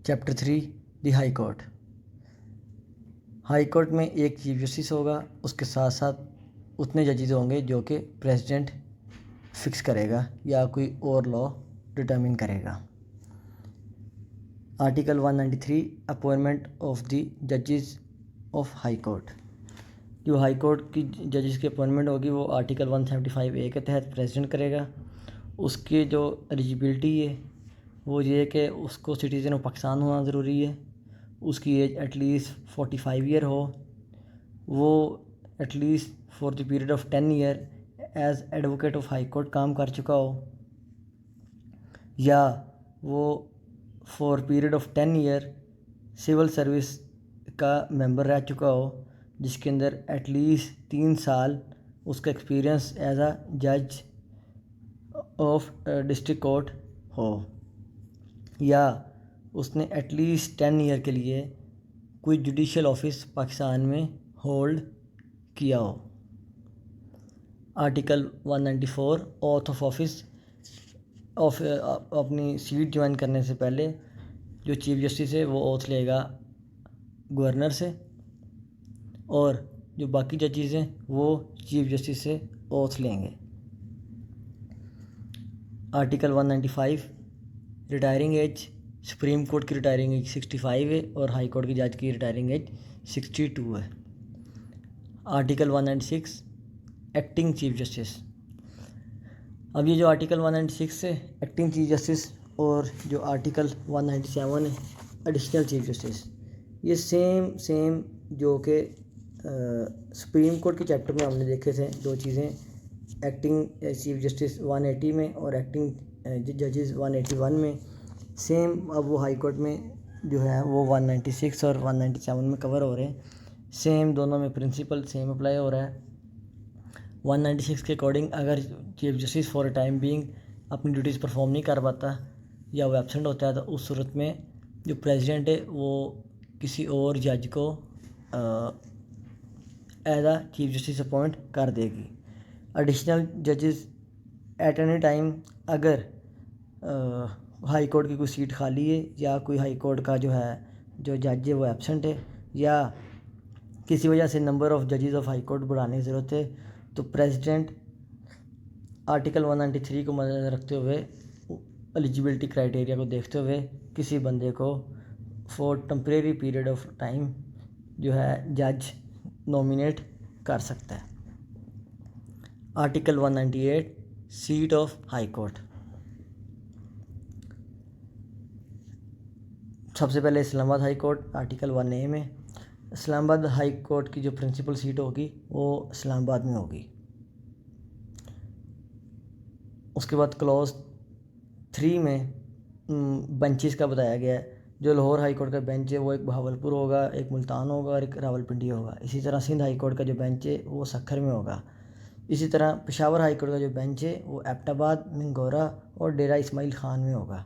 Chapter 3 दी high court. High court में एक chief justice होगा, उसके साथ साथ उतने जजेस होंगे जो कि प्रेसिडेंट फिक्स करेगा या कोई और लॉ डिटर्मिन करेगा। आर्टिकल 193 अपॉइंटमेंट ऑफ द जजेस ऑफ हाई कोर्ट। जो हाई कोर्ट की जजेस की अपॉइंटमेंट होगी वो आर्टिकल 175A के तहत प्रेसिडेंट करेगा। उसकी जो एलिजिबिलिटी है वो ये है कि उसको सिटीज़न ऑफ पाकिस्तान होना ज़रूरी है, उसकी एज एटलीस्ट 45 ईयर हो, वो at least for the period of 10 year as advocate of high court काम कर चुका हो, या वो for period of 10 year civil service का मेंबर रह चुका हो, जिसके अंदर एटलीस्ट 3 साल उसका एक्सपीरियंस एज अ जज ऑफ डिस्ट्रिक्ट कोर्ट हो, या उसने एटलीस्ट 10 ईयर के लिए कोई जुडिशल ऑफिस पाकिस्तान में होल्ड किया हो। Article 194 auth of office of अपनी सीट ज्वाइन करने से पहले जो चीफ जस्टिस है वो ओथ लेगा गवर्नर से, और जो बाकी जजेस हैं वो चीफ जस्टिस से ओथ लेंगे। Article 195 retiring age. Supreme court की रिटायरिंग एज 65 है और हाई कोर्ट की जज की रिटायरिंग एज 62 है। Article 196 acting chief justice. अब ये जो आर्टिकल 196 है एक्टिंग चीफ जस्टिस, और जो आर्टिकल 197 है एडिशनल चीफ जस्टिस, ये सेम जो कि सुप्रीम कोर्ट के चैप्टर में हमने देखे थे दो चीज़ें, एक्टिंग चीफ जस्टिस 180 में और एक्टिंग जजेस 181 में, सेम अब वो हाई कोर्ट में जो है वो 196 और 197 में कवर हो रहे हैं। सेम दोनों में प्रिंसिपल सेम अप्लाई हो रहा है। 196 के अकॉर्डिंग अगर chief justice for a time being अपनी ड्यूटीज़ परफॉर्म नहीं कर पाता या वो एब्सेंट होता है तो उस सूरत में जो प्रेसिडेंट है वो किसी और जज को as a chief justice appoint कर देगी। एडिशनल जजेस एट एनी टाइम अगर हाई कोर्ट की कोई सीट खाली है या कोई हाई कोर्ट का जो है जो जज है वो एब्सेंट है या किसी वजह से नंबर ऑफ़ जजेस ऑफ हाई कोर्ट बढ़ाने की ज़रूरत है, तो प्रेसिडेंट आर्टिकल 193 को मद्देनज़र रखते हुए एलिजिबिलिटी क्राइटेरिया को देखते हुए किसी बंदे को for temporary period of time जो है जज नॉमिनेट कर सकता है। Article 198 seat of high court. सबसे पहले Islamabad high court article 1A में, इस्लामाबाद हाई कोर्ट की जो प्रिंसिपल सीट होगी वो इस्लामाबाद में होगी। उसके बाद क्लॉज 3 में बेंचेस का बताया गया है। जो लाहौर हाई कोर्ट का बेंच है वो एक बहावलपुर होगा, एक मुल्तान होगा और एक रावलपिंडी होगा। इसी तरह सिंध हाई कोर्ट का जो बेंच है वो सक्खर में होगा। इसी तरह पेशावर हाई कोर्ट का जो बेंच है वो एबटाबाद, मिंगोरा और डेरा इस्माइल ख़ान में होगा।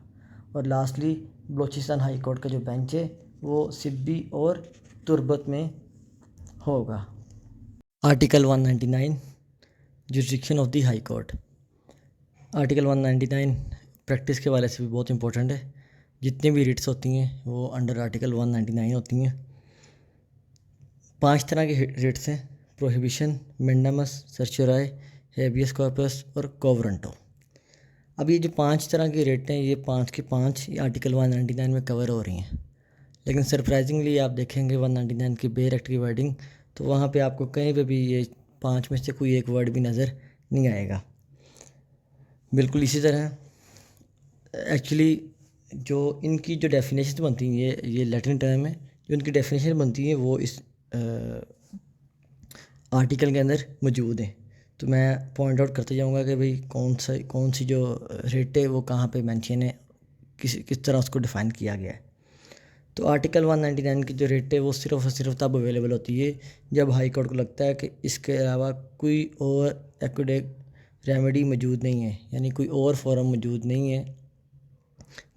और लास्टली बलूचिस्तान हाई कोर्ट का जो बेंच है वो सिब्बी और तुर्बत में होगा। Article 199 jurisdiction of the high court. Article 199 practice के वाले से भी बहुत इंपॉर्टेंट है। जितनी भी रिट्स होती हैं वो अंडर आर्टिकल 199 होती हैं। 5 तरह की रिट्स हैं: प्रोहिबिशन, मेंडामस, सर्चोराय, हेबियस कॉर्पस और कोवरेंटो। अब ये जो 5 तरह की रिट हैं ये 5 की 5 आर्टिकल 199 में कवर हो रही हैं। लेकिन सरप्राइजिंगली आप देखेंगे 199 की बेयर एक्ट की वर्डिंग तो वहाँ पे आपको कहीं पे भी ये 5 में से कोई एक वर्ड भी नज़र नहीं आएगा। बिल्कुल इसी तरह एक्चुअली जो इनकी जो डेफिनेशन बनती हैं ये लैटिन टर्म है, जो इनकी डेफिनेशन बनती है वो इस आर्टिकल के अंदर मौजूद है। तो मैं पॉइंट आउट करते जाऊंगा कि भाई कौन सी जो रेट है वो कहाँ पे मेंशन है, किस तरह उसको डिफ़ाइन किया गया है। तो आर्टिकल 199 की जो रेट है वो सिर्फ़ और सिर्फ तब अवेलेबल होती है जब हाई कोर्ट को लगता है कि इसके अलावा कोई और एक्विडेक रेमेडी मौजूद नहीं है, यानी कोई और फोरम मौजूद नहीं है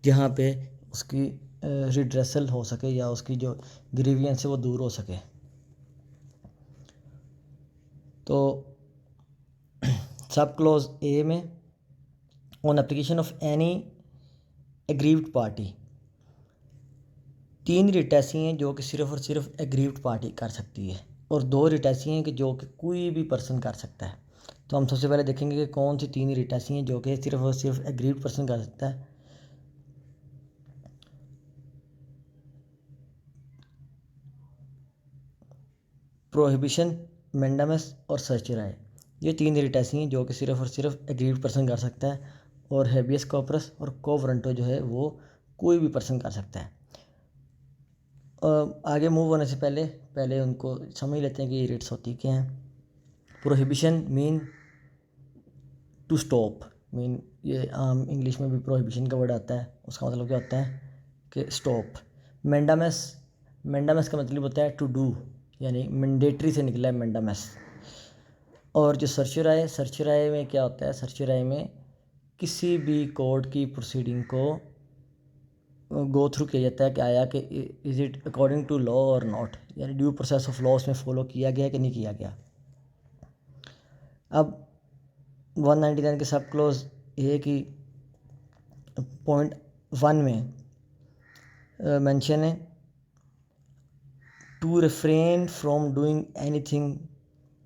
जहाँ पे उसकी रिड्रेसल हो सके या उसकी जो ग्रीवियंस है वो दूर हो सके। तो सब क्लॉज ए में on application of any aggrieved party, 3 writ ऐसी हैं जो कि सिर्फ़ और सिर्फ एग्रीव्ड पार्टी कर सकती है और 2 रिट ऐसी हैं कि जो कि कोई भी पर्सन कर सकता है। तो हम सबसे पहले देखेंगे कि कौन सी 3 रिट ऐसी हैं जो कि सिर्फ़ और सिर्फ एग्रीव्ड पर्सन कर सकता है। प्रोहिबिशन, मैंडामस और सर्चराई, ये 3 रिट ऐसी हैं जो कि सिर्फ़ और सिर्फ एग्रीव्ड पर्सन कर सकता है और हेबियस कॉर्पस और को वारंटो जो है वो कोई भी पर्सन कर सकता है। आगे मूव होने से पहले उनको समझ लेते हैं कि ये रिट्स होती क्या हैं। Prohibition mean to stop, mean ये आम इंग्लिश में भी प्रोहिबिशन का वर्ड आता है, उसका मतलब क्या होता है कि स्टॉप। मैंडामस, मैंडामस का मतलब होता है टू डू, यानी मैंडेटरी से निकला है मैंडामस। और जो सर्चराई, सर्चराई में क्या होता है, सर्चराई में किसी भी कोर्ट की प्रोसीडिंग को गो थ्रू किया जाता है कि आया कि is it according to law और नॉट, यानी ड्यू प्रोसेस ऑफ लॉ उसमें फॉलो किया गया कि नहीं किया गया। अब 199 के सब क्लोज ये कि पॉइंट 1 में मेंशन है to refrain from doing anything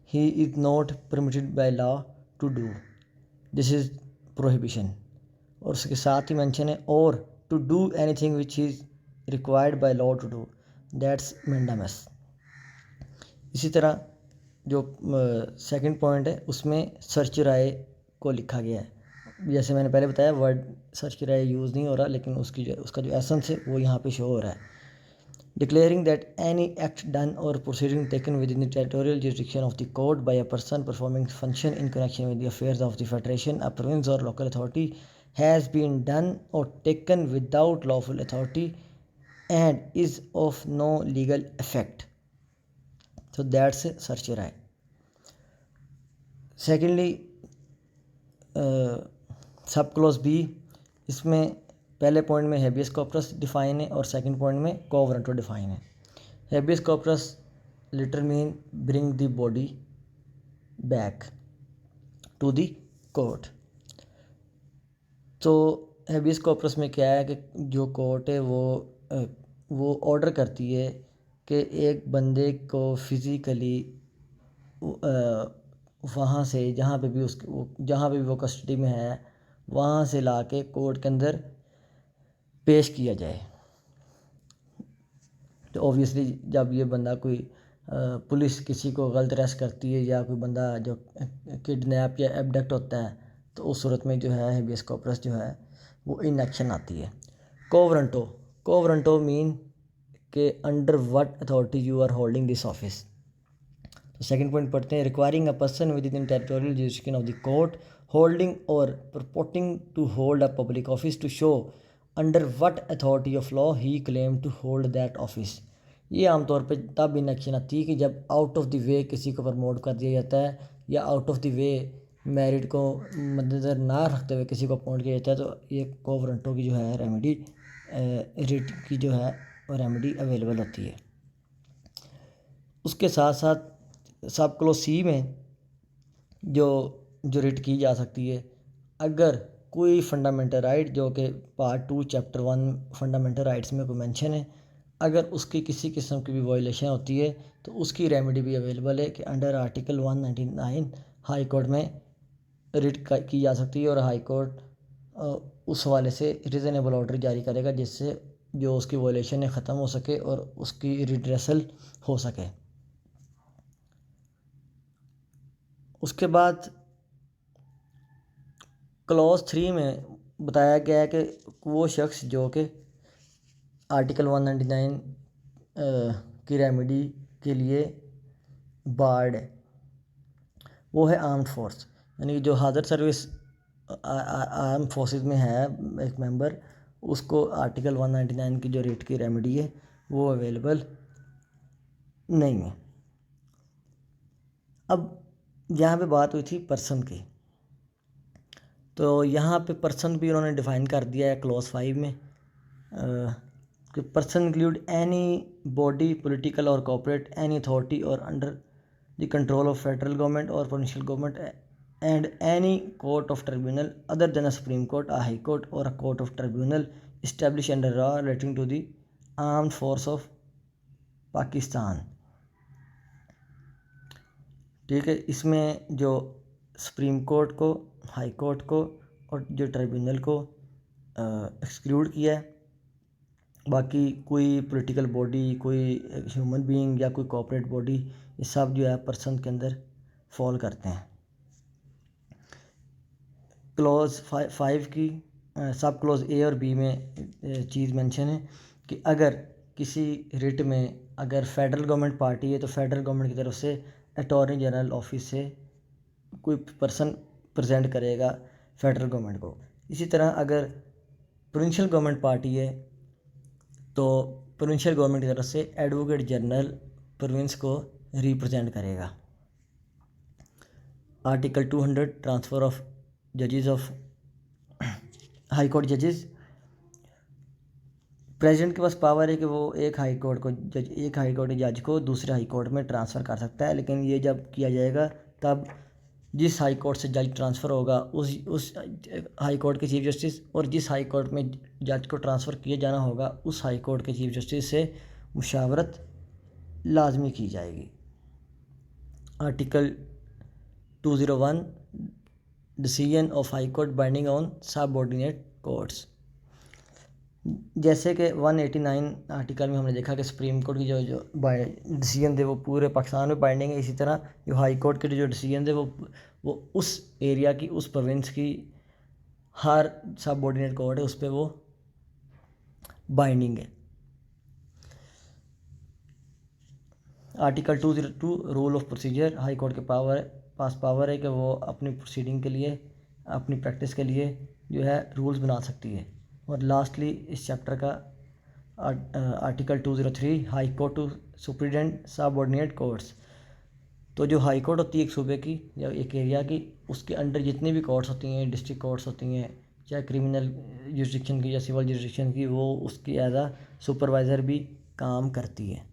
he is not permitted by law to do, this is prohibition. और उसके साथ ही मेंशन है और to do anything which is required by law to do, that's mandamus. इसी तरह जो सेकंड पॉइंट है उसमें सर्च राय को लिखा गया है। जैसे मैंने पहले बताया वर्ड सर्च राय यूज़ नहीं हो रहा, लेकिन उसका जो एसेंस है वो यहाँ पे शो हो रहा है। Declaring that any act done or proceeding taken within the territorial jurisdiction of the court by a person performing function in connection with the affairs of the federation, a province or local authority has been done or taken without lawful authority and is of no legal effect, so that's search राय। Secondly sub clause B, इसमें पहले point में habeas corpus define है और second point में quo warranto define है। Habeas corpus literal mean bring the body back to the court. तो habeas corpus में क्या है कि जो कोर्ट है वो ऑर्डर करती है कि एक बंदे को फिज़िकली वहाँ से जहाँ पे भी वो कस्टडी में है वहाँ से ला के कोर्ट के अंदर पेश किया जाए। तो ऑब्वियसली जब ये बंदा कोई पुलिस किसी को गलत अरेस्ट करती है या कोई बंदा जो किडनैप या एबडक्ट होता है तो उस सूरत में जो है हेबियस कॉर्पस जो है वो इन एक्शन आती है। को वारंटो मीन के under what authority you are holding this office. तो सेकंड पॉइंट पढ़ते हैं, requiring a person within territorial jurisdiction of the court holding or purporting to hold a public office to show under what authority of law he claim to hold that office. ये आमतौर पे तब in action आती है कि जब out of the way किसी को प्रमोट कर दिया जाता है या out of the way merit को मद्देनज़र ना रखते हुए किसी को अपॉइंट किया जाता है, तो ये को वारंटो की जो है रेमेडी रिट की जो है रेमेडी अवेलेबल होती है। उसके साथ साथ सब क्लोज सी में जो रिट की जा सकती है अगर कोई फंडामेंटल राइट जो कि पार्ट 2 चैप्टर 1 फंडामेंटल राइट्स में कोई मेंशन है, अगर उसकी किसी किस्म की भी वायलेशन होती है तो उसकी रेमेडी भी अवेलेबल है कि अंडर आर्टिकल 199 हाई कोर्ट में रिट की जा सकती है और हाई कोर्ट उस हवाले से रीज़नेबल ऑर्डर जारी करेगा जिससे जो उसकी वायलेशन है ख़त्म हो सके और उसकी रिड्रेसल हो सके। उसके बाद क्लॉज 3 में बताया गया है कि वो शख्स जो कि आर्टिकल 199 की रेमेडी के लिए बार्ड है वो है आर्म्ड फोर्स, यानी जो हाज़र सर्विस आर्म फोर्सेस में है एक मेंबर, उसको आर्टिकल 199 की जो रेट की रेमेडी है वो अवेलेबल नहीं है। अब यहाँ पे बात हुई थी पर्सन की, तो यहाँ पे पर्सन भी उन्होंने डिफ़ाइन कर दिया है क्लॉज 5 में कि person include any body political or corporate any authority or under the control of federal government or provincial government and any court of tribunal other than a supreme court, a high court or a court of tribunal established under law relating to the armed force of Pakistan. ठीक है, इसमें जो supreme court को, high court को और जो tribunal को exclude किया है। बाकी कोई पॉलिटिकल बॉडी, कोई ह्यूमन बीइंग या कोई कॉर्पोरेट बॉडी, ये सब जो है पर्सन के अंदर फॉल करते हैं। क्लॉज 5 की सब क्लॉज ए और बी में चीज़ मेंशन है कि अगर किसी रिट में अगर फेडरल गवर्नमेंट पार्टी है तो फेडरल गवर्नमेंट की तरफ से अटॉर्नी जनरल ऑफिस से कोई पर्सन प्रेजेंट करेगा फेडरल गवर्नमेंट को। इसी तरह अगर प्रोविंशियल गवर्नमेंट पार्टी है तो प्रोविंशियल गवर्नमेंट की तरफ से एडवोकेट जनरल प्रोविंस को रिप्रेजेंट करेगा। आर्टिकल 200 ट्रांसफ़र ऑफ जजेस ऑफ हाई कोर्ट जजेस। प्रेसिडेंट के पास पावर है कि वो एक हाई कोर्ट के जज को दूसरे हाई कोर्ट में ट्रांसफ़र कर सकता है, लेकिन ये जब किया जाएगा तब जिस हाई कोर्ट से जज ट्रांसफ़र होगा उस हाई कोर्ट के चीफ जस्टिस और जिस हाई कोर्ट में जज को ट्रांसफ़र किया जाना होगा उस हाई कोर्ट के चीफ जस्टिस से मुशावरत लाजमी की जाएगी। Article 201 decision of high court binding on subordinate courts. जैसे कि 189 आर्टिकल में हमने देखा कि सुप्रीम कोर्ट की जो डिसीजन थे वो पूरे पाकिस्तान में बाइंडिंग है। इसी तरह जो हाई कोर्ट के जो डिसीजन थे वो उस एरिया की, उस प्रोविंस की हर सबऑर्डिनेट कोर्ट है उस पर वो बाइंडिंग है। Article 202 rule of procedure. High court के पास पावर है कि वो अपनी प्रोसीडिंग के लिए, अपनी प्रैक्टिस के लिए जो है रूल्स बना सकती है। और लास्टली इस चैप्टर का article 203 high court to superintend subordinate courts. तो जो हाई कोर्ट होती है एक सूबे की या एक एरिया की, उसके अंडर जितनी भी कोर्ट्स होती हैं, डिस्ट्रिक्ट कोर्ट्स होती हैं, चाहे क्रिमिनल जुरिस्डिक्शन की या सिविल जुरिस्डिक्शन की, वो उसकी एज आ सुपरवाइज़र भी काम करती है।